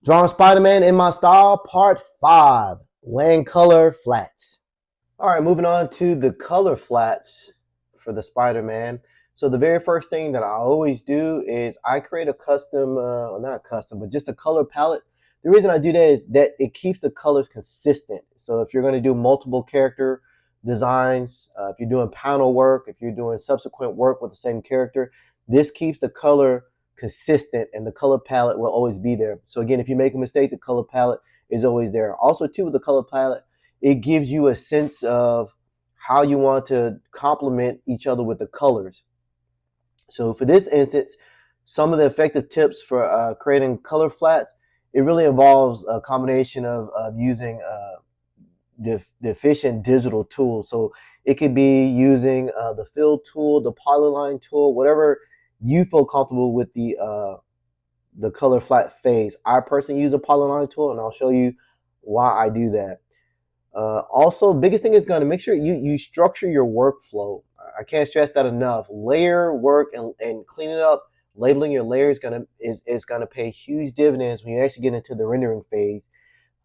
Drawing Spider-Man in my style, part 5, laying color flats. All right, moving on to the color flats for the Spider-Man. So the very first thing that I always do is I create a custom, well, not custom, but just a color palette. The reason I do that is that it keeps the colors consistent. So if you're going to do multiple character designs, if you're doing panel work, if you're doing subsequent work with the same character, this keeps the color consistent and the color palette will always be there. So again, if you make a mistake, the color palette is always there. Also too, with the color palette, it gives you a sense of how you want to complement each other with the colors. So for this instance, some of the effective tips for creating color flats, it really involves a combination of using the efficient digital tools. So it could be using the fill tool, the polyline tool, whatever you feel comfortable with the color flat phase. I personally use a polyline tool, and I'll show you why I do that. Also, biggest thing is going to make sure you structure your workflow. I can't stress that enough. Layer work and cleaning up, labeling your layers is gonna pay huge dividends when you actually get into the rendering phase.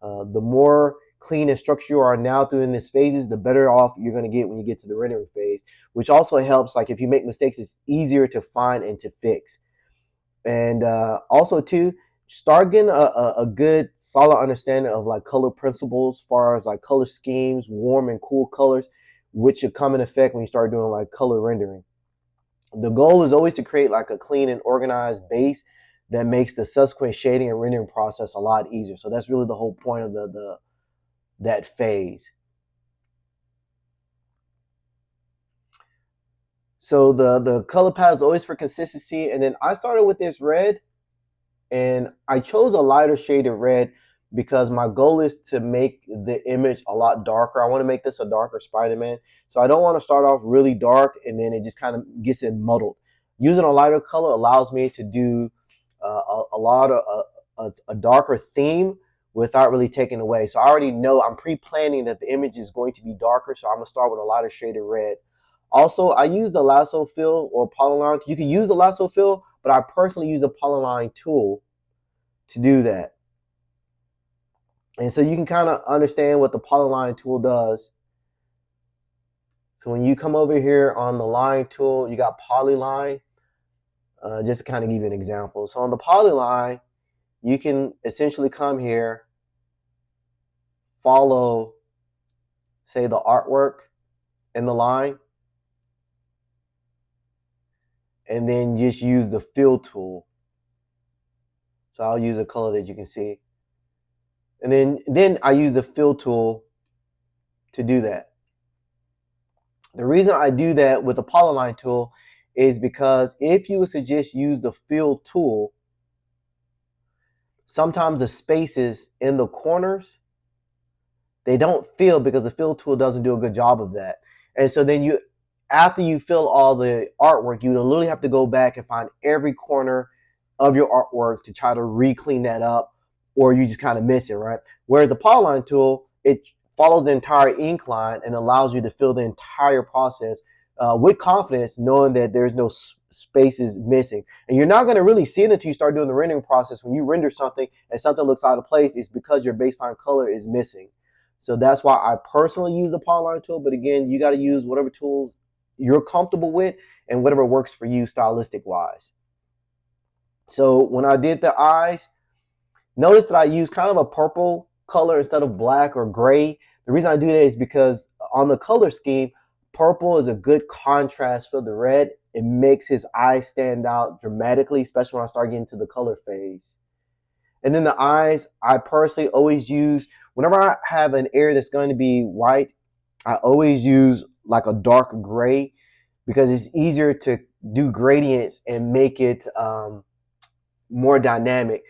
The more clean and structured you are now doing these phases, the better off you're going to get when you get to the rendering phase, which also helps. Like if you make mistakes, it's easier to find and to fix. And also too, start getting a good solid understanding of like color principles as far as like color schemes, warm and cool colors, which should come in effect when you start doing like color rendering. The goal is always to create like a clean and organized base that makes the subsequent shading and rendering process a lot easier. So that's really the whole point of that phase. So the color palette is always for consistency. And then I started with this red, and I chose a lighter shade of red because my goal is to make the image a lot darker. I want to make this a darker Spider-Man. So I don't want to start off really dark and then it just kind of gets it muddled. Using a lighter color allows me to do a lot of a darker theme without really taking away. So I already know, I'm pre-planning that the image is going to be darker. So I'm going to start with a lighter shade of red. Also, I use the lasso fill or polyline. You can use the lasso fill, but I personally use a polyline tool to do that. And so you can kind of understand what the polyline tool does. So when you come over here on the line tool, you got polyline. Just to kind of give you an example. So on the polyline, you can essentially come here, follow, say, the artwork in the line, and then just use the fill tool. So I'll use a color that you can see. And then I use the fill tool to do that. The reason I do that with the polyline tool is because if you was to just use the fill tool, sometimes the spaces in the corners, they don't fill because the fill tool doesn't do a good job of that. And so then after you fill all the artwork, you literally have to go back and find every corner of your artwork to try to re-clean that up, or you just kind of miss it, right? Whereas the polyline tool, it follows the entire incline and allows you to fill the entire process with confidence, knowing that there's no spaces missing. And you're not going to really see it until you start doing the rendering process. When you render something and something looks out of place, it's because your baseline color is missing. So that's why I personally use the polyline tool. But again, you got to use whatever tools you're comfortable with and whatever works for you stylistic wise. So when I did the eyes, notice that I use kind of a purple color instead of black or gray. The reason I do that is because on the color scheme, purple is a good contrast for the red. It makes his eyes stand out dramatically, especially when I start getting to the color phase. And then the eyes, I personally always use, whenever I have an area that's going to be white, I always use like a dark gray because it's easier to do gradients and make it more dynamic.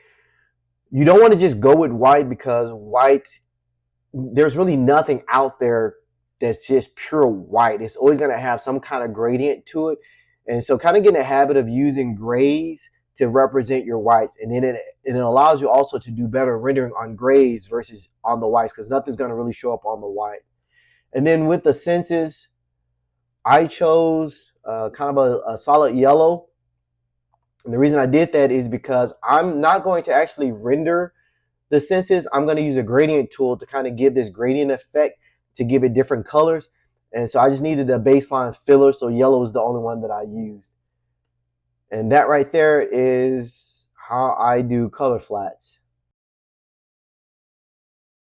You don't want to just go with white because white, there's really nothing out there that's just pure white. It's always going to have some kind of gradient to it. And so kind of getting a habit of using grays to represent your whites. And then it allows you also to do better rendering on grays versus on the whites because nothing's going to really show up on the white. And then with the senses, I chose kind of a solid yellow. And the reason I did that is because I'm not going to actually render the sense is I'm going to use a gradient tool to kind of give this gradient effect to give it different colors. And so I just needed a baseline filler, so yellow is the only one that I used. And that right there is how I do color flats.